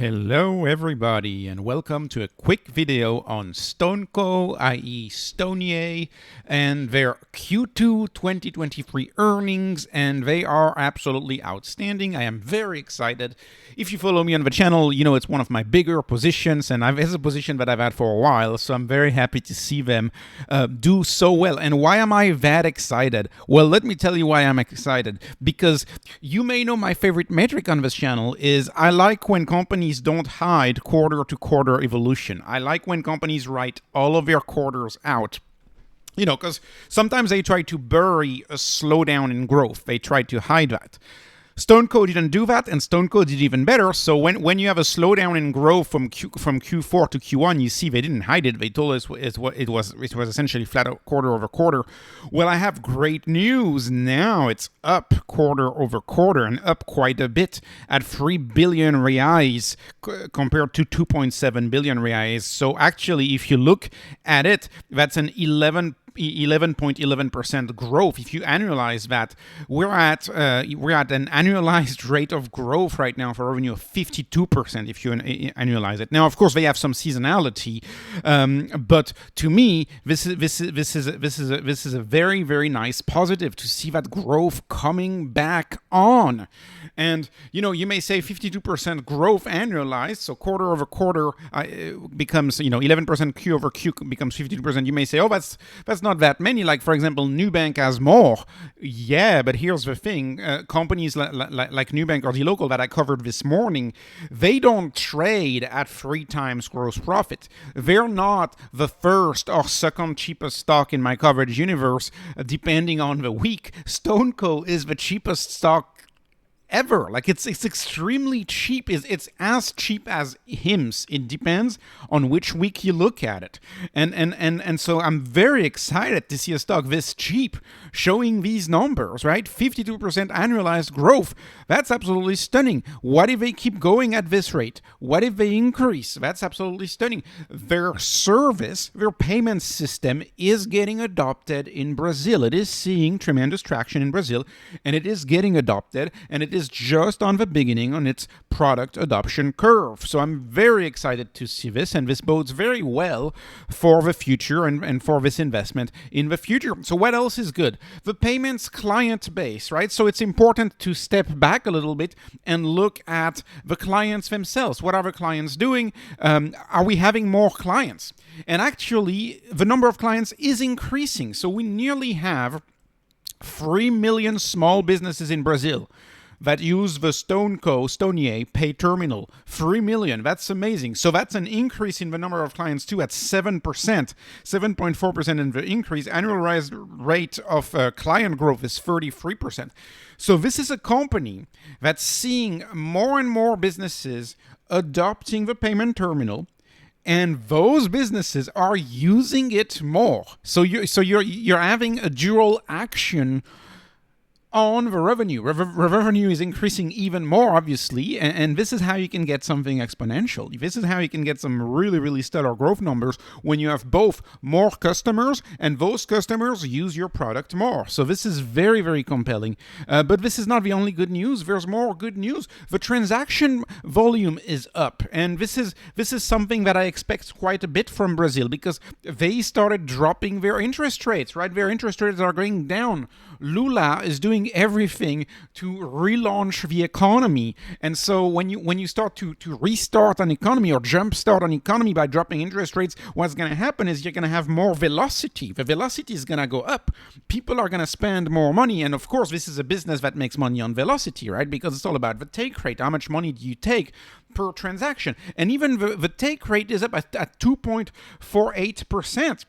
Hello everybody and welcome to a quick video on StoneCo, i.e. STNE, and their Q2 2023 earnings, and they are absolutely outstanding. I am very excited. If you follow me on the channel, you know it's one of my bigger positions, and it's a position that I've had for a while, so I'm very happy to see them do so well. And why am I that excited? Well, let me tell you why I'm excited. Because you may know my favorite metric on this channel is I like when companies don't hide quarter-to-quarter evolution. I like when companies write all of their quarters out. You know, because sometimes they try to bury a slowdown in growth. They try to hide that. StoneCo didn't do that, and StoneCo did even better. So when you have a slowdown in growth from Q4 to Q1, you see they didn't hide it. They told us it was essentially flat out quarter over quarter. Well, I have great news. Now it's up quarter over quarter and up quite a bit at 3 billion reais compared to 2.7 billion reais. So actually, if you look at it, that's an 11.11% growth. If you annualize that, we're at an annualized rate of growth right now for revenue of 52%. If you annualize it, now of course they have some seasonality, but to me this is a very nice positive to see that growth coming back on. And you know, you may say 52% growth annualized, so quarter over quarter becomes 11% Q over Q becomes 52%. You may say, oh, that's not that many. Like, for example, Nubank has more. Yeah, but here's the thing. Companies like Nubank or the local that I covered this morning, they don't trade at 3 times gross profit. They're not the first or second cheapest stock in my coverage universe, depending on the week. StoneCo is the cheapest stock ever. Like, it's extremely cheap. It's as cheap as HIMS. It depends on which week you look at it. And so I'm very excited to see a stock this cheap showing these numbers, right? 52% annualized growth. That's absolutely stunning. What if they keep going at this rate? What if they increase? That's absolutely stunning. Their service, their payment system is getting adopted in Brazil. It is seeing tremendous traction in Brazil, and it is getting adopted, and it is just on the beginning on its product adoption curve. So I'm very excited to see this, and this bodes very well for the future and for this investment in the future. So what else is good? The payments client base, right? So it's important to step back a little bit and look at the clients themselves. What are the clients doing? Are we having more clients? And actually, the number of clients is increasing. So we nearly have 3 million small businesses in Brazil that use the StoneCo pay terminal. 3 million. That's amazing. So that's an increase in the number of clients too at 7%, 7.4% in the increase. Annualized rate of client growth is 33%. So this is a company that's seeing more and more businesses adopting the payment terminal, and those businesses are using it more. So you're having a dual action on the revenue. Revenue is increasing even more, obviously, and this is how you can get something exponential. This is how you can get some really stellar growth numbers when you have both more customers and those customers use your product more. So this is very compelling. But this is not the only good news. There's more good news. The transaction volume is up, and this is something that I expect quite a bit from Brazil, because they started dropping their interest rates, right? Their interest rates are going down. Lula is doing everything to relaunch the economy, and so when you start to restart an economy or jumpstart an economy by dropping interest rates, what's going to happen is you're going to have more velocity. The velocity is going to go up. People are going to spend more money, and of course this is a business that makes money on velocity, right? Because it's all about the take rate. How much money do you take per transaction? And even the take rate is up at 2.48%.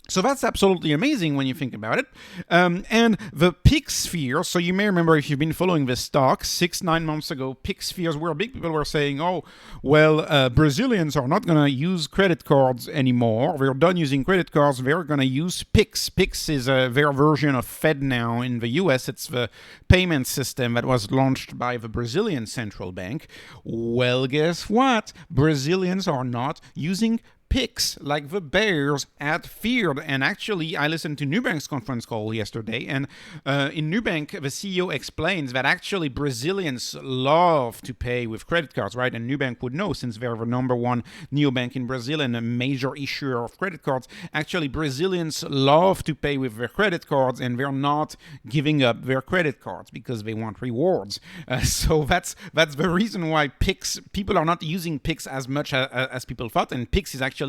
So that's absolutely amazing when you think about it. And the PIC sphere, so you may remember if you've been following this stock, 6-9 months ago, PIC spheres were big. People were saying, oh, well, Brazilians are not going to use credit cards anymore. They're done using credit cards. They're going to use PICs. PICs is their version of FedNow in the US. It's the payment system that was launched by the Brazilian central bank. Well, guess what? Brazilians are not using picks, like the bears, had feared. And actually, I listened to Nubank's conference call yesterday, and in Nubank, the CEO explains that actually Brazilians love to pay with credit cards, right? And Nubank would know, since they're the number one neobank in Brazil and a major issuer of credit cards. Actually, Brazilians love to pay with their credit cards, and they're not giving up their credit cards because they want rewards. So that's the reason why people are not using Pix as much as people thought, and Pix is actually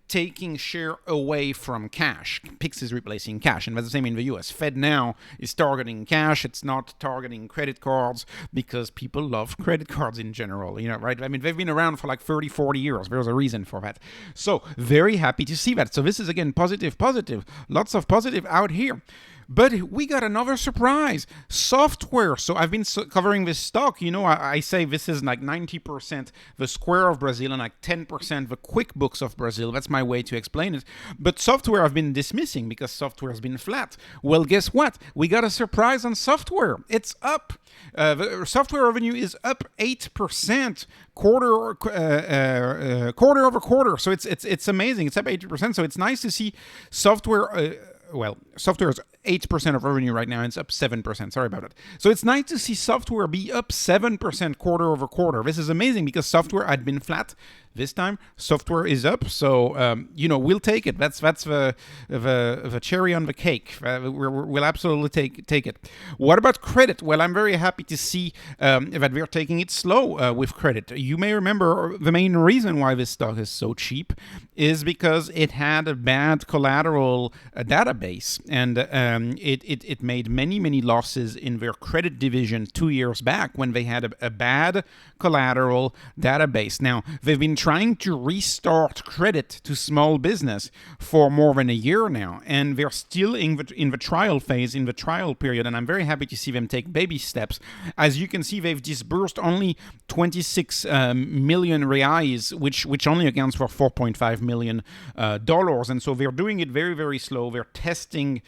taking share away from cash. Pix is replacing cash, and that's the same in the US. Fed now is targeting cash. It's not targeting credit cards because people love credit cards in general, right? I mean, they've been around for like 30, 40 years. There's a reason for that. So very happy to see that. So this is, again, positive. Lots of positive out here. But we got another surprise. Software. So I've been covering this stock. I say this is like 90% the Square of Brazil and like 10% the QuickBooks of Brazil. That's my way to explain it. But software I've been dismissing because software has been flat. Well, guess what? We got a surprise on software. It's up. The software revenue is up 8% quarter over quarter. So it's amazing. It's up 80%. So it's nice to see software. Software is 8% of revenue right now, and it's up 7%. Sorry about that. So it's nice to see software be up 7% quarter over quarter. This is amazing because software had been flat. This time, software is up. So, we'll take it. That's the cherry on the cake. We'll absolutely take it. What about credit? Well, I'm very happy to see that we're taking it slow with credit. You may remember the main reason why this stock is so cheap is because it had a bad collateral database, and it made many losses in their credit division 2 years back when they had a bad collateral database. Now, they've been trying to restart credit to small business for more than a year now, and they're still in the trial phase, in the trial period, and I'm very happy to see them take baby steps. As you can see, they've disbursed only 26 million reais, which only accounts for $4.5 million, and so they're doing it very, very slow. They're testing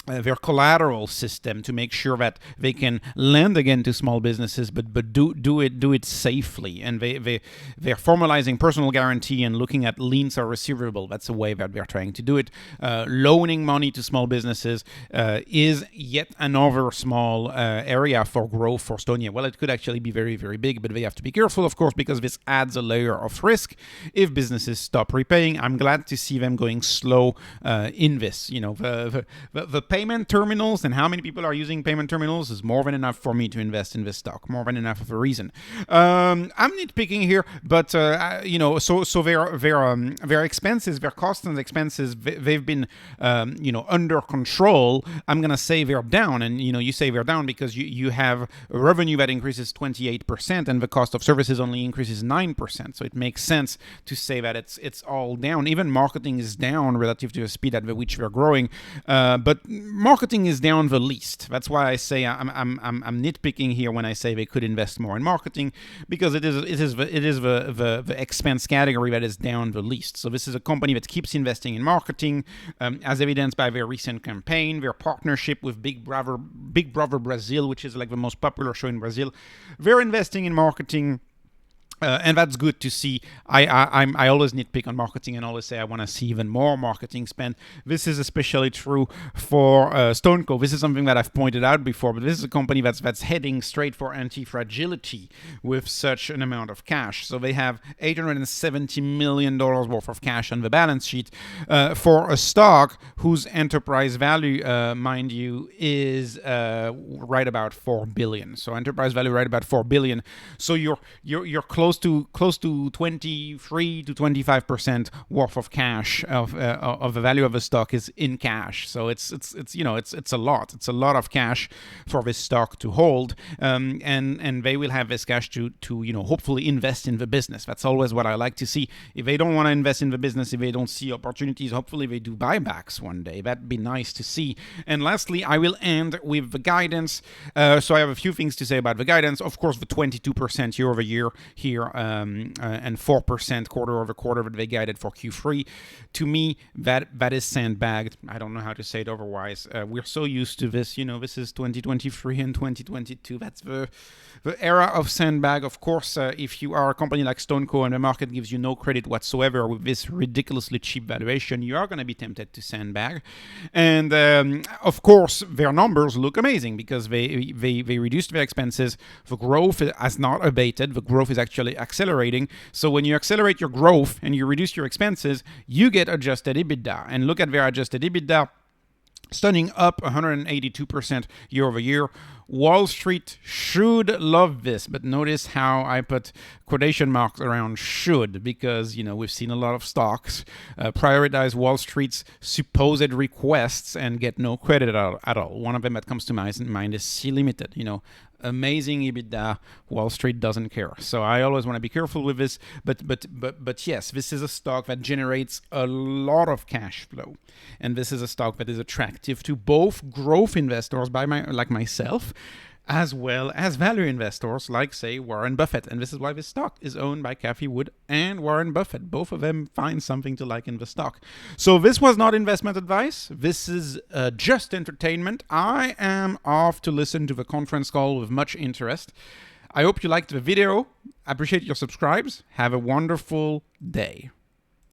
their collateral system to make sure that they can lend again to small businesses, but do it safely. And they're formalizing personal guarantee and looking at liens or receivable. That's the way that they're trying to do it. Loaning money to small businesses is yet another small area for growth for STNE. Well, it could actually be very, very big, but they have to be careful, of course, because this adds a layer of risk if businesses stop repaying. I'm glad to see them going slow in this. The payment terminals and how many people are using payment terminals is more than enough for me to invest in this stock. More than enough of a reason. I'm nitpicking here, but so their expenses, their costs and expenses, they've been under control. I'm gonna say they're down, and you say they're down because you have a revenue that increases 28% and the cost of services only increases 9%. So it makes sense to say that it's all down. Even marketing is down relative to the speed at which we're growing, but marketing is down the least. That's why I say I'm nitpicking here when I say they could invest more in marketing, because it is the expense category that is down the least. So this is a company that keeps investing in marketing, as evidenced by their recent campaign, their partnership with Big Brother Brazil, which is like the most popular show in Brazil. They're investing in marketing. And that's good to see. I always nitpick on marketing and always say I want to see even more marketing spend. This is especially true for StoneCo. This is something that I've pointed out before, but this is a company that's heading straight for anti-fragility with such an amount of cash. So they have $870 million worth of cash on the balance sheet for a stock whose enterprise value, mind you, is right about $4 billion. So enterprise value right about $4 billion. So you're close to 23 to 25% worth of cash of the value of the stock is in cash. So it's a lot. It's a lot of cash for this stock to hold, and they will have this cash to hopefully invest in the business. That's always what I like to see. If they don't want to invest in the business, if they don't see opportunities, hopefully they do buybacks one day. That'd be nice to see. And lastly, I will end with the guidance. So I have a few things to say about the guidance. Of course, the 22% year over year here year and 4% quarter-over-quarter that they guided for Q3. To me, that is sandbagged. I don't know how to say it otherwise. We're so used to this. This is 2023 and 2022. That's the era of sandbag. Of course, if you are a company like StoneCo and the market gives you no credit whatsoever with this ridiculously cheap valuation, you are going to be tempted to sandbag. And of course, their numbers look amazing because they reduced their expenses. The growth has not abated. The growth is actually accelerating. So when you accelerate your growth and you reduce your expenses, you get adjusted EBITDA. And look at their adjusted EBITDA. Stunning, up 182% year over year. Wall Street should love this, but notice how I put quotation marks around should, because we've seen a lot of stocks prioritize Wall Street's supposed requests and get no credit at all. One of them that comes to my mind is Sea Limited. Amazing EBITDA. Wall Street doesn't care. So I always want to be careful with this. But yes, this is a stock that generates a lot of cash flow, and this is a stock that is attractive to both growth investors like myself, as well as value investors like, say, Warren Buffett. And this is why this stock is owned by Cathie Wood and Warren Buffett. Both of them find something to like in the stock. So this was not investment advice. This is just entertainment. I am off to listen to the conference call with much interest. I hope you liked the video. I appreciate your subscribes. Have a wonderful day.